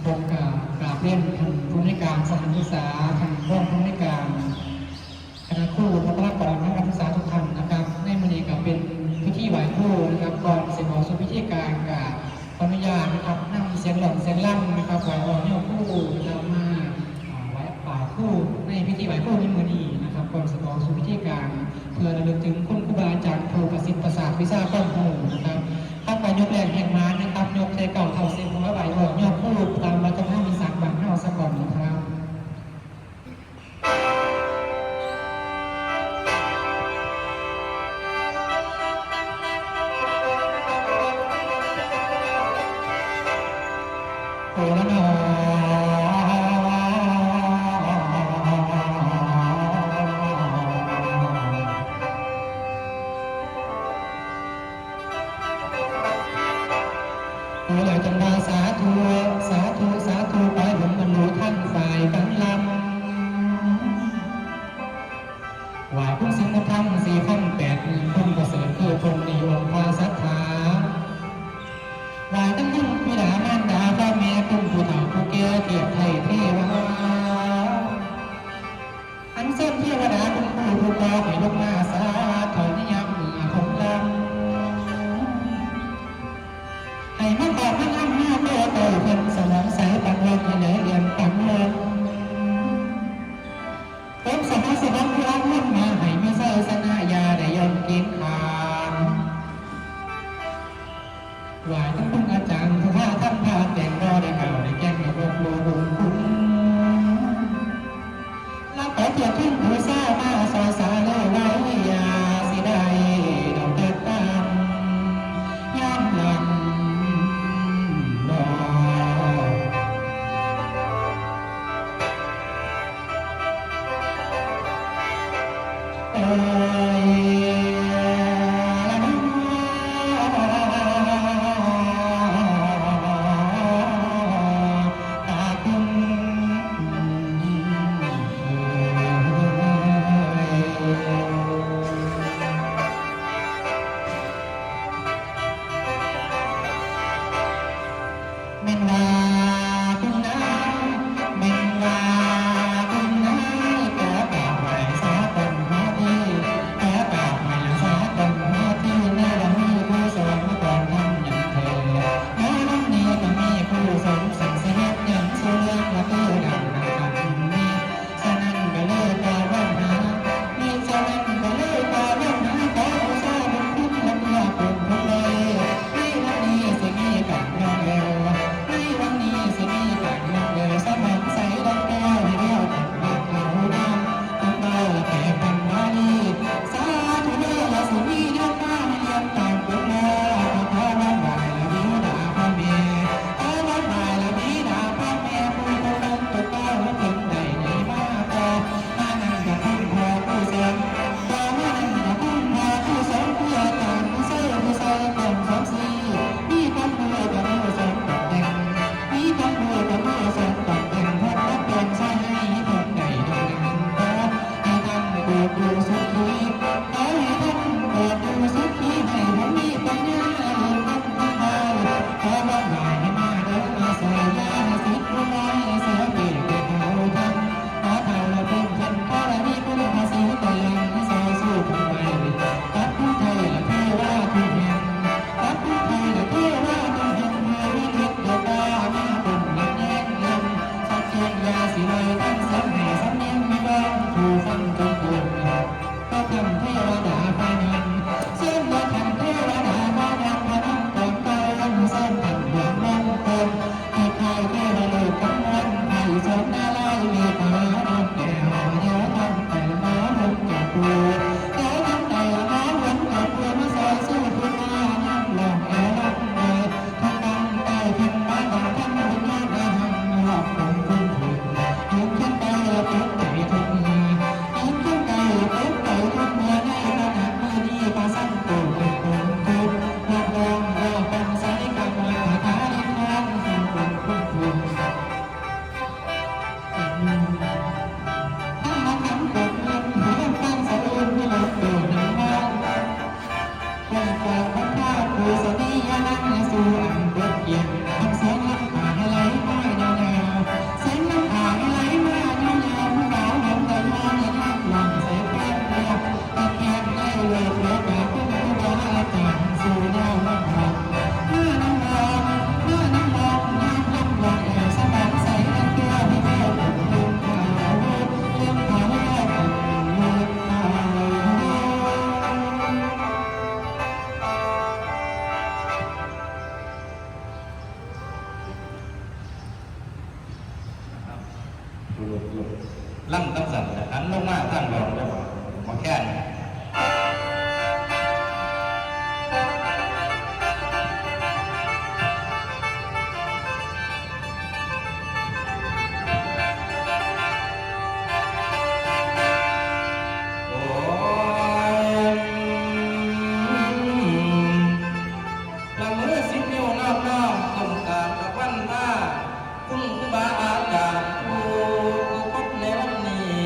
ผมกราบเรียนทางผู้ในการสถานศึกษาทางร่วมผู้ในการคณะครูบุคลากรทางการศึกษาทุกท่านนะครับในมื้อนี้ก็เป็นพิธีไหว้ครูนะครับก่อนเสร็จของสู่พิธีการกับขออนุญาตนะครับนั่งเสียงหล่องเสียงล่ำนะครับไหว้วอนเนี่ยครูนะครับมาไหว้ป่าครูในพิธีไหว้ครูในมื้อนี้นะครับก่อนเสร็จของสู่พิธีการเพื่อระลึกถึงคุณครูบาอาจารย์ผู้ประสิทธิ์ประสาทวิชาข้อมูลนะครับถ้าการยกแรงแห่งม้านะครับยกใจเก่าเท่าเส้นหัวไหวออกยกคู่ตามวัฒนธรรมอีสานบ้านเฮาซะก่อนนะครับโอละนอโอเลยจังว่าสาธุสาธุสาธุไปผมบรรลุท่านฝ่ายกันลำไหวพุ่งสิงห์ธรรม4,800,000พุ่งประเสริฐคือพงนิยมพาศรัทธาไหวตั้งยิ่งพิดามารดาพ่อแม่พุ่งผู้เฒ่าผู้แก่เกียรติไทยเทวาอันเส้นเทวดาคุณผู้ผู้กองให้ลงมาสาถอนนิยามเหนือของลำให้มันบอกมันทำหน้าเพื่อเต่าเพิ่นสมองใสปังลมให้เหลือเรียนปังลมเป็นสมาสิบังรักมันมาให้มีเศร้าสนายาได้ยอมกินขานไหวทั้งคุณอาจารย์ผู้ท่าท่านพาแต่งรอได้เก่าได้แก้งได้รบโลบุญคุณรับไปเพียงขึ้นผู้ซ่ามาสอสาเล่ไว้ยาสิได้ดอกเดินตามย่ำลำเอ้ยละน้ตาคุณเม่นว่าคุณนายเม่นว่าคุณนายแก่ปากไหวสาคนหัวที่แก่ปากไหวสาคนหัวที่แน่ละมีผู้สอนมาก่อนทำอย่างเธอแม้น้ำนี้ก็มีผู้สอนสั่งเสียอย่างเชื่อและเพื่อดังนะครับมีฉะนั้นก็เลยกล่าวว่าหามีฉะนั้นก็เลยกล่าวว่าหาขอผู้ชายบนคุ้มและเพื่อปุ่มทะเลในวันนี้สิมีกับน้องเอวในวันนี้ ล่ำตั้งสั่นหันลงมาตั้งรองแล้วหมอแค่นคุณครูบาอาจารย์ผู้พบในวันนี้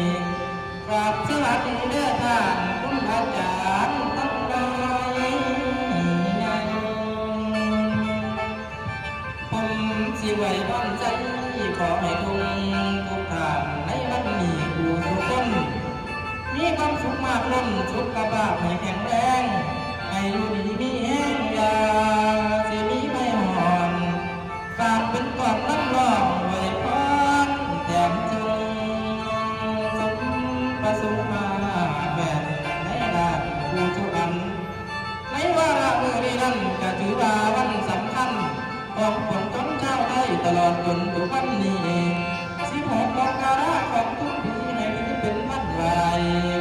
กราบสวัสดีเด้อท่านคุณอาจารย์ทั้งหลายผมสิไว้วางใจขอให้ทุกท่านในวันนี้ผู้ทุกคนมีความสุขมากล้นสุขภาพให้แข็งแรงให้อยู่ดีมีแห้งยาสิมีไม่ห่อนฝากเป็นกอดน้ำร้องไว้พรแถมจงสมประสงค์มาแบบในด้านผู้ทุกอันในวาระมือนี้นั้นก็ถือว่าวันสำคัญของผลจนเจ้าได้ตลอดจนถึงวันนี้16 มกราคมของทุกปีให้เป็นวันวาย